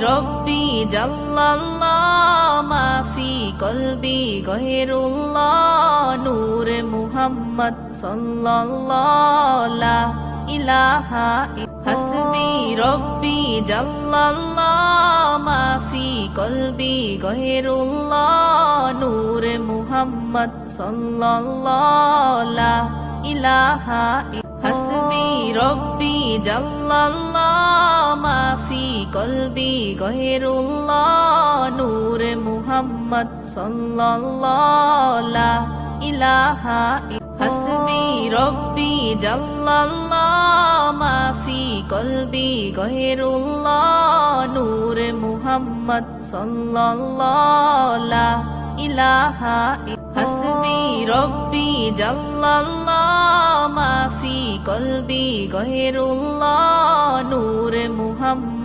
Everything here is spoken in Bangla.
রব্বি জাল্লাল্লাহ মা ফি কলবি গয়রুল্লাহ নূর মুহাম্মদ সাল্লাল্লাহ লা ইলাহা হাসবি রব্বি জাল্লাল্লাহ মা ফি কলবি গয়রুল্লাহ নূর মুহাম্মদ সাল্লাল্লাহ লা ইলাহা হাসবি রব্বি জাল্লাল্লাহ মা ফি কলবি গয়রুল্লাহ নূর মুহাম্মদ সাল্লাল্লাহ লা ইলাহা হাসবি রব্বি জাল্লাল্লাহ মা ফি কলবি গয়রুল্লাহ নূর মুহাম্মদ সাল্লাল্লাহ লা ইলাহা হাসবি রব্বি জাল্লাল্লাহ মা ফি কলবি গয়রুল্লাহ নূর মুহাম্মদ